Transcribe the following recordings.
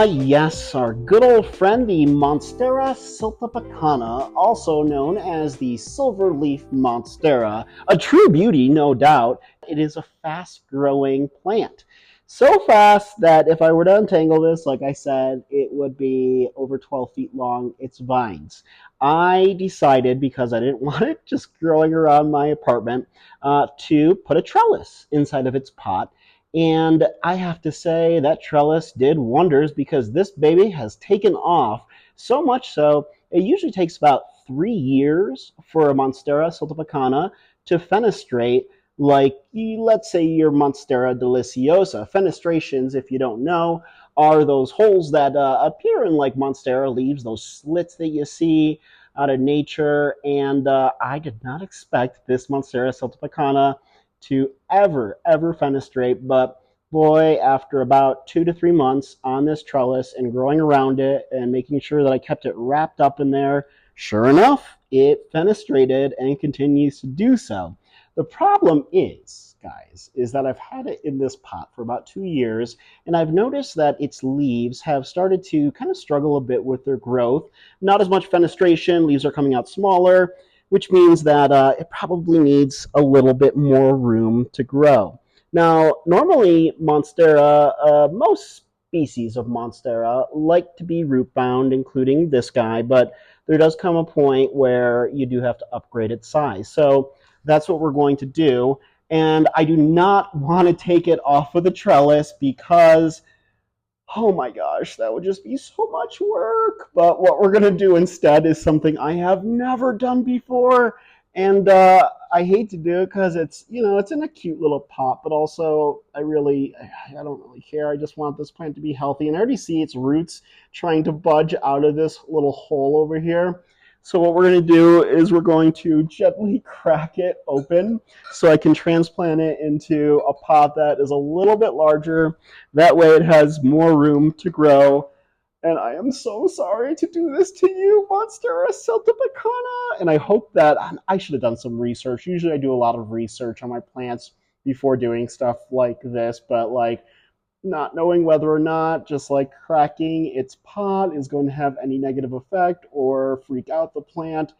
Yes, our good old friend, the Monstera Siltepecana, also known as the silverleaf monstera, a true beauty, no doubt. It is a fast-growing plant. So fast that if I were to untangle this, like I said, it would be over 12 feet long, its vines. I decided, because I didn't want it just growing around my apartment, to put a trellis inside of its pot. And I have to say that trellis did wonders because this baby has taken off so much so it usually takes about 3 years for a Monstera Siltepecana to fenestrate, like let's say your Monstera deliciosa. Fenestrations, if you don't know, are those holes that appear in like Monstera leaves, those slits that you see out of nature. And I did not expect this Monstera Siltepecana to ever fenestrate, but boy, after about 2 to 3 months on this trellis and growing around it and making sure that I kept it wrapped up in there, sure enough, it fenestrated and continues to do so. The problem is, guys, is that I've had it in this pot for about 2 years, and I've noticed that its leaves have started to kind of struggle a bit with their growth. Not as much fenestration, leaves are coming out smaller, which means that it probably needs a little bit more room to grow. Now, normally Monstera, most species of Monstera like to be rootbound, including this guy, but there does come a point where you do have to upgrade its size. So that's what we're going to do. And I do not want to take it off of the trellis because, oh my gosh, that would just be so much work. But what we're going to do instead is something I have never done before. And I hate to do it because it's in a cute little pot, but also I don't really care. I just want this plant to be healthy. And I already see its roots trying to budge out of this little hole over here. So what we're going to do is we're going to gently crack it open so I can transplant it into a pot that is a little bit larger. That way it has more room to grow. And I am so sorry to do this to you, Monstera Siltepecana. And I hope that I should have done some research. Usually I do a lot of research on my plants before doing stuff like this, but like not knowing whether or not just like cracking its pot is going to have any negative effect or freak out the plant.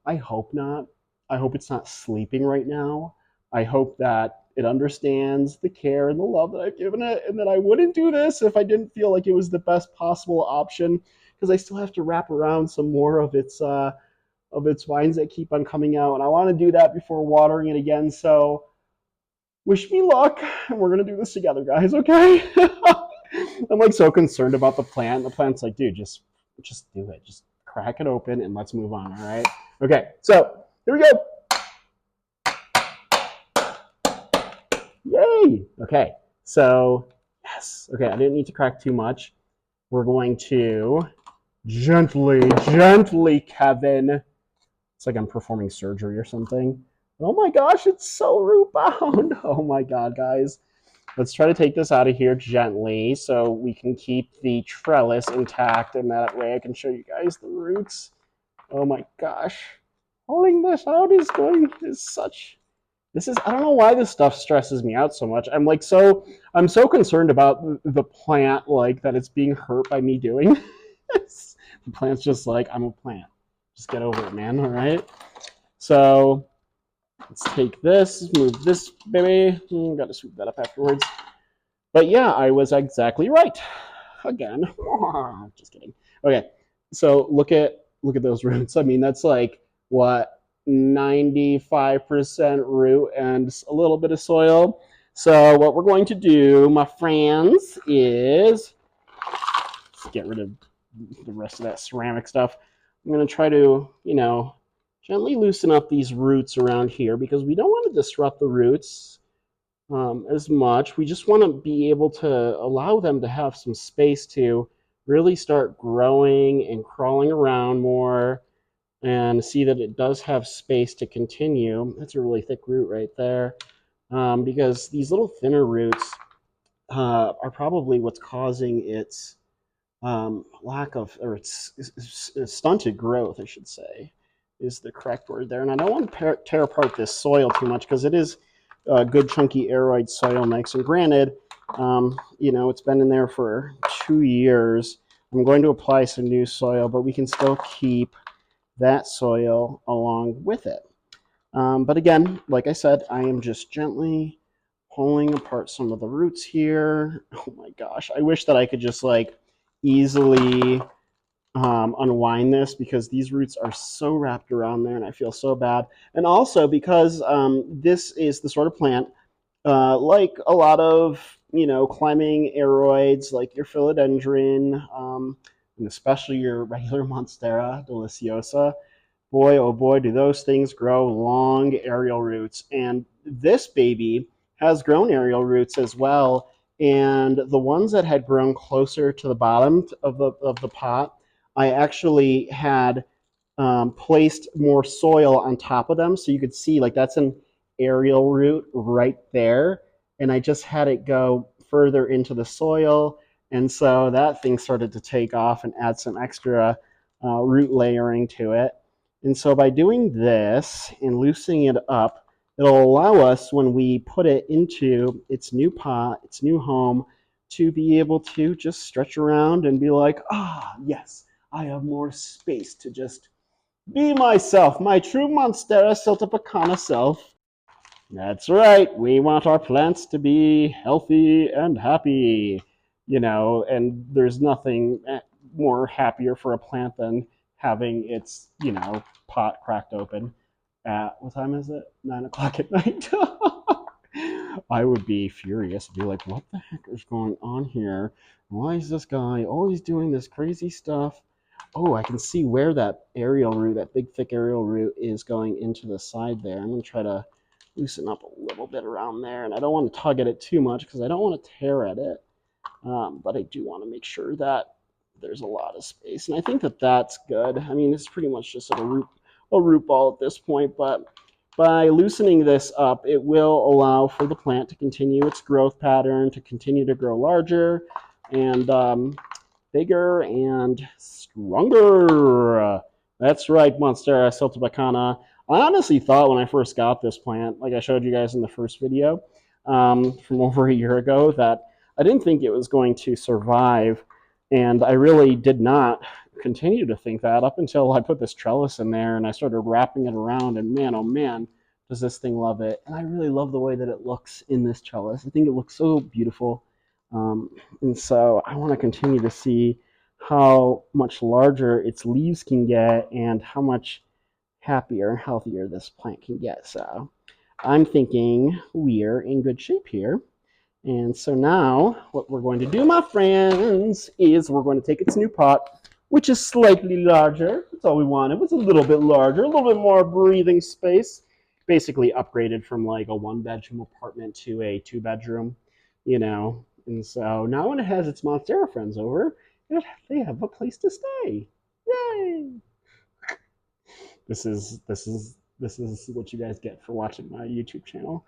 I hope not. I hope it's not sleeping right now. I hope that it understands the care and the love that I've given it, and that I wouldn't do this if I didn't feel like it was the best possible option, because I still have to wrap around some more of its vines that keep on coming out, and I want to do that before watering it again. So wish me luck, and we're gonna do this together, guys. Okay? I'm like so concerned about the plant. The plant's like, dude, just do it. Just crack it open and let's move on. All right? Okay. So here we go. Yay! Okay, so yes. Okay, I didn't need to crack too much. We're going to gently, Kevin. It's like I'm performing surgery or something. Oh my gosh, it's so root bound. Oh my god, guys. Let's try to take this out of here gently so we can keep the trellis intact, and that way I can show you guys the roots. Oh my gosh. Holding this out is such... I don't know why this stuff stresses me out so much. I'm so concerned about the plant, like that it's being hurt by me doing this. The plant's just like, I'm a plant. Just get over it, man. All right. So let's take this, move this baby. Got to sweep that up afterwards. But yeah, I was exactly right. Again. Just kidding. Okay. So look at those roots. I mean, that's like what, 95% root and a little bit of soil. So what we're going to do, my friends, is let's get rid of the rest of that ceramic stuff. I'm going to try to, gently loosen up these roots around here because we don't want to disrupt the roots as much. We just want to be able to allow them to have some space to really start growing and crawling around more, and see that it does have space to continue. That's a really thick root right there, because these little thinner roots are probably what's causing its its stunted growth, I should say, is the correct word there. And I don't want to tear apart this soil too much because it is good chunky aeroid soil mix. And granted, you know, it's been in there for 2 years. I'm going to apply some new soil, but we can still keep that soil along with it. But again, like I said, I am just gently pulling apart some of the roots here. Oh my gosh, I wish that I could just like easily unwind this, because these roots are so wrapped around there and I feel so bad. And also because this is the sort of plant, like a lot of, you know, climbing aeroids, like your philodendron, and especially your regular Monstera deliciosa, boy, oh boy, do those things grow long aerial roots. And this baby has grown aerial roots as well. And the ones that had grown closer to the bottom of the pot, I actually had placed more soil on top of them. So you could see, like, that's an aerial root right there. And I just had it go further into the soil. And so that thing started to take off and add some extra root layering to it. And so by doing this and loosening it up, it'll allow us, when we put it into its new pot, its new home, to be able to just stretch around and be like, ah, yes, I have more space to just be myself, my true Monstera Siltepecana self. That's right, we want our plants to be healthy and happy, you know, and there's nothing more happier for a plant than having its, you know, pot cracked open at, what time is it? 9 o'clock at night. I would be furious, be like, what the heck is going on here? Why is this guy always doing this crazy stuff? Oh, I can see where that aerial root, that big thick aerial root, is going into the side there. I'm going to try to loosen up a little bit around there, and I don't want to tug at it too much because I don't want to tear at it, but I do want to make sure that there's a lot of space, and I think that that's good. I mean, it's pretty much just a root ball at this point, but by loosening this up, it will allow for the plant to continue its growth pattern, to continue to grow larger and bigger and stronger. That's right, Monstera Siltepecana. I honestly thought when I first got this plant, like I showed you guys in the first video from over a year ago, that I didn't think it was going to survive. And I really did not continue to think that up until I put this trellis in there and I started wrapping it around. And man, oh man, does this thing love it. And I really love the way that it looks in this trellis. I think it looks so beautiful. And so I want to continue to see how much larger its leaves can get and how much happier and healthier this plant can get. So I'm thinking we're in good shape here. And so now what we're going to do, my friends, is we're going to take its new pot, which is slightly larger. That's all we wanted. It was a little bit larger, a little bit more breathing space. Basically upgraded from like a 1-bedroom apartment to a 2-bedroom, you know. And so now when it has its Monstera friends over, they have a place to stay. Yay! This is what you guys get for watching my YouTube channel,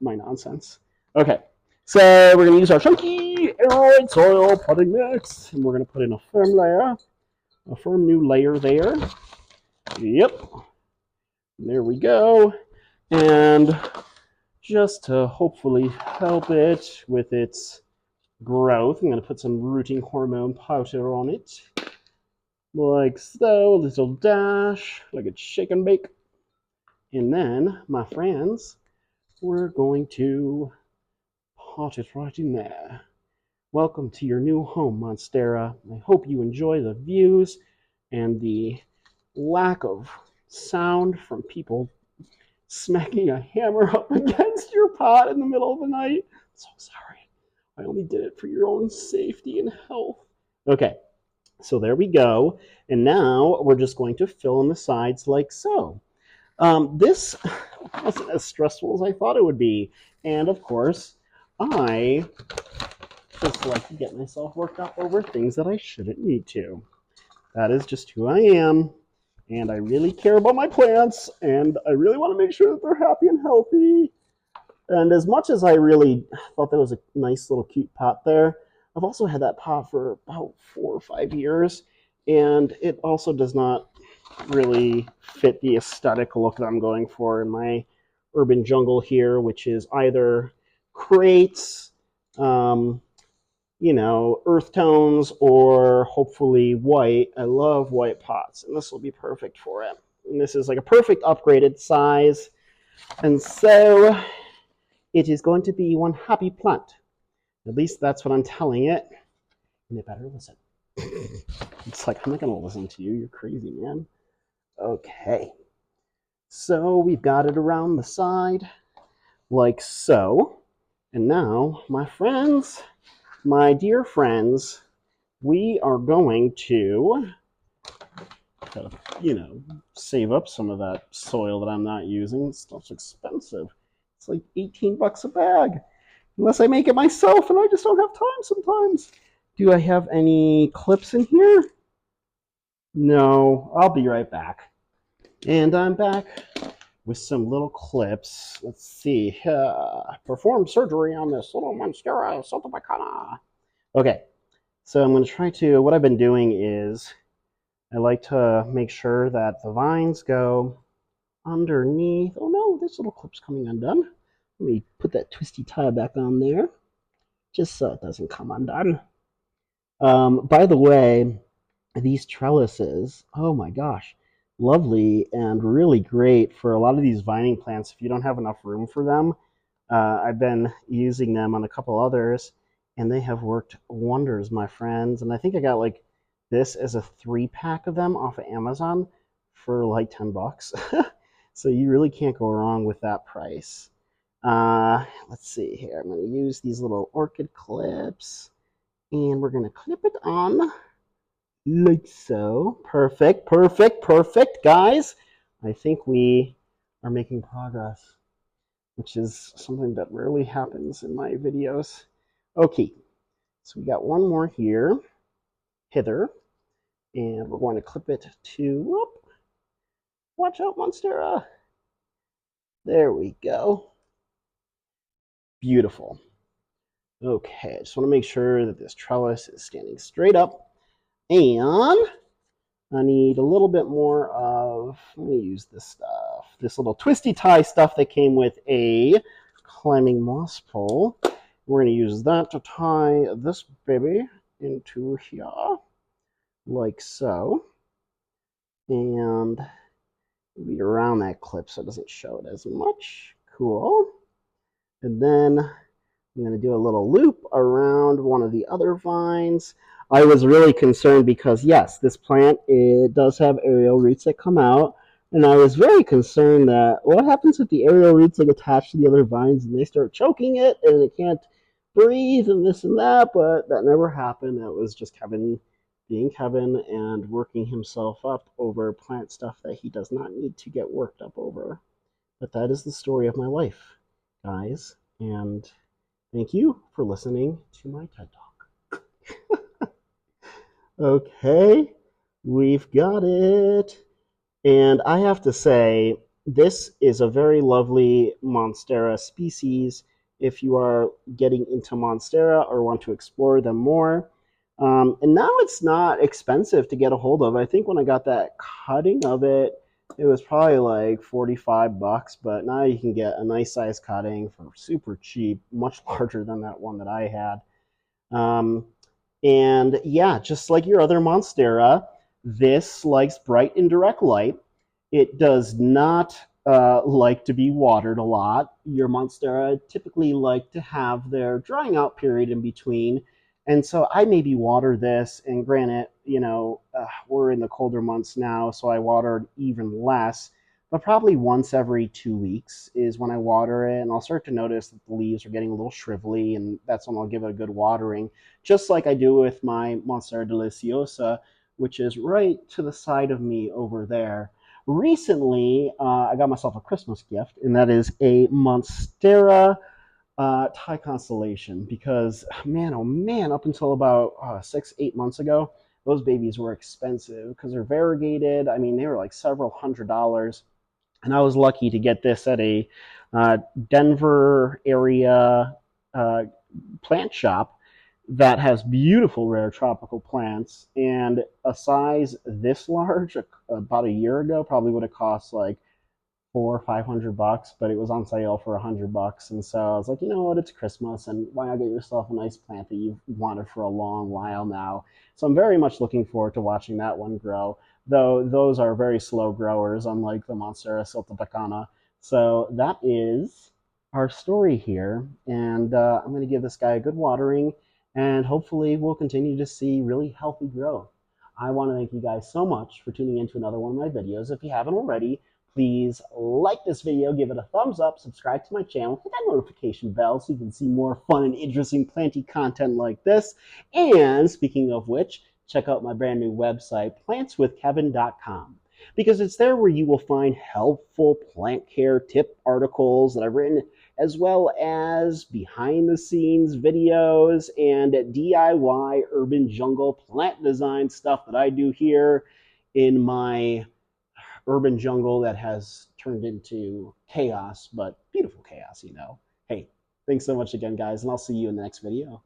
my nonsense. Okay, so we're gonna use our chunky aeroid soil potting mix, and we're gonna put in a firm layer, a firm new layer there. Yep, there we go. And just to hopefully help it with its growth, I'm gonna put some rooting hormone powder on it, like so, a little dash, like it's shake and bake. And then, my friends, we're going to pot it right in there. Welcome to your new home, Monstera. I hope you enjoy the views and the lack of sound from people smacking a hammer up against your pot in the middle of the night. So sorry. I only did it for your own safety and health. Okay, so there we go. And now we're just going to fill in the sides like so. This wasn't as stressful as I thought it would be. And of course, I just like to get myself worked up over things that I shouldn't need to. That is just who I am. And I really care about my plants. And I really want to make sure that they're happy and healthy. And as much as I really thought that was a nice little cute pot there, I've also had that pot for about 4 or 5 years. And it also does not really fit the aesthetic look that I'm going for in my urban jungle here, which is either crates, earth tones, or hopefully white. I love white pots, and this will be perfect for it. And this is like a perfect upgraded size. And so it is going to be one happy plant. At least that's what I'm telling it. And it better listen. It's like, I'm not going to listen to you. You're crazy, man. Okay. So we've got it around the side, like so. And now, my friends, my dear friends, we are going to, save up some of that soil that I'm not using. This stuff's expensive. It's like 18 bucks a bag. Unless I make it myself, and I just don't have time sometimes. Do I have any clips in here? No, I'll be right back. And I'm back with some little clips. Let's see. Performed surgery on this little Monstera Siltepecana. Okay, so I'm going to try to, what I've been doing is, I like to make sure that the vines go underneath. Oh no, this little clip's coming undone. Let me put that twisty tie back on there, just so it doesn't come undone. By the way, these trellises, oh my gosh, lovely and really great for a lot of these vining plants if you don't have enough room for them. I've been using them on a couple others, and they have worked wonders, my friends. And I think I got like this as a 3-pack of them off of Amazon for like 10 bucks. So you really can't go wrong with that price. Let's see here. I'm going to use these little orchid clips, and we're going to clip it on like so. Perfect, perfect, perfect, guys. I think we are making progress, which is something that rarely happens in my videos. Okay, so we got one more here, hither, and we're going to clip it to, whoop, watch out, Monstera. There we go. Beautiful. Okay, I just want to make sure that this trellis is standing straight up, and I need a little bit more of, let me use this stuff, this little twisty tie stuff that came with a climbing moss pole. We're going to use that to tie this baby into here, like so. And maybe around that clip so it doesn't show it as much. Cool. And then I'm going to do a little loop around one of the other vines. I was really concerned because, yes, this plant, it does have aerial roots that come out. And I was very concerned that what happens if the aerial roots like attach to the other vines and they start choking it and it can't breathe and this and that, but that never happened. That was just Kevin being Kevin and working himself up over plant stuff that he does not need to get worked up over. But that is the story of my life, guys. And thank you for listening to my TED Talk. Okay, we've got it. And I have to say, this is a very lovely Monstera species if you are getting into Monstera or want to explore them more. And now it's not expensive to get a hold of. I think when I got that cutting of it, it was probably like 45 bucks, but now you can get a nice size cutting for super cheap, much larger than that one that I had. And yeah, just like your other Monstera, this likes bright and direct light. It does not like to be watered a lot. Your Monstera typically like to have their drying out period in between. And so I maybe water this, and granted, we're in the colder months now, so I watered even less, but probably once every 2 weeks is when I water it, and I'll start to notice that the leaves are getting a little shrivelly, and that's when I'll give it a good watering, just like I do with my Monstera deliciosa, which is right to the side of me over there. Recently, I got myself a Christmas gift, and that is a Monstera Thai constellation, because man, oh man, up until about 6-8 months ago, those babies were expensive because they're variegated. I mean, they were like several $100s, and I was lucky to get this at a Denver area plant shop that has beautiful rare tropical plants, and a size this large about a year ago probably would have cost like $400 or $500, but it was on sale for $100. And so I was like, you know what, it's Christmas, and why not get yourself a nice plant that you've wanted for a long while now. So I'm very much looking forward to watching that one grow, though those are very slow growers, unlike the Monstera Siltepecana. So that is our story here, and I'm going to give this guy a good watering, and hopefully we'll continue to see really healthy growth. I want to thank you guys so much for tuning in to another one of my videos. If you haven't already, please like this video, give it a thumbs up, subscribe to my channel, hit that notification bell so you can see more fun and interesting planty content like this. And speaking of which, check out my brand new website, plantswithkevin.com, because it's there where you will find helpful plant care tip articles that I've written, as well as behind the scenes videos and DIY urban jungle plant design stuff that I do here in my urban jungle that has turned into chaos, but beautiful chaos, you know. Hey, thanks so much again, guys, and I'll see you in the next video.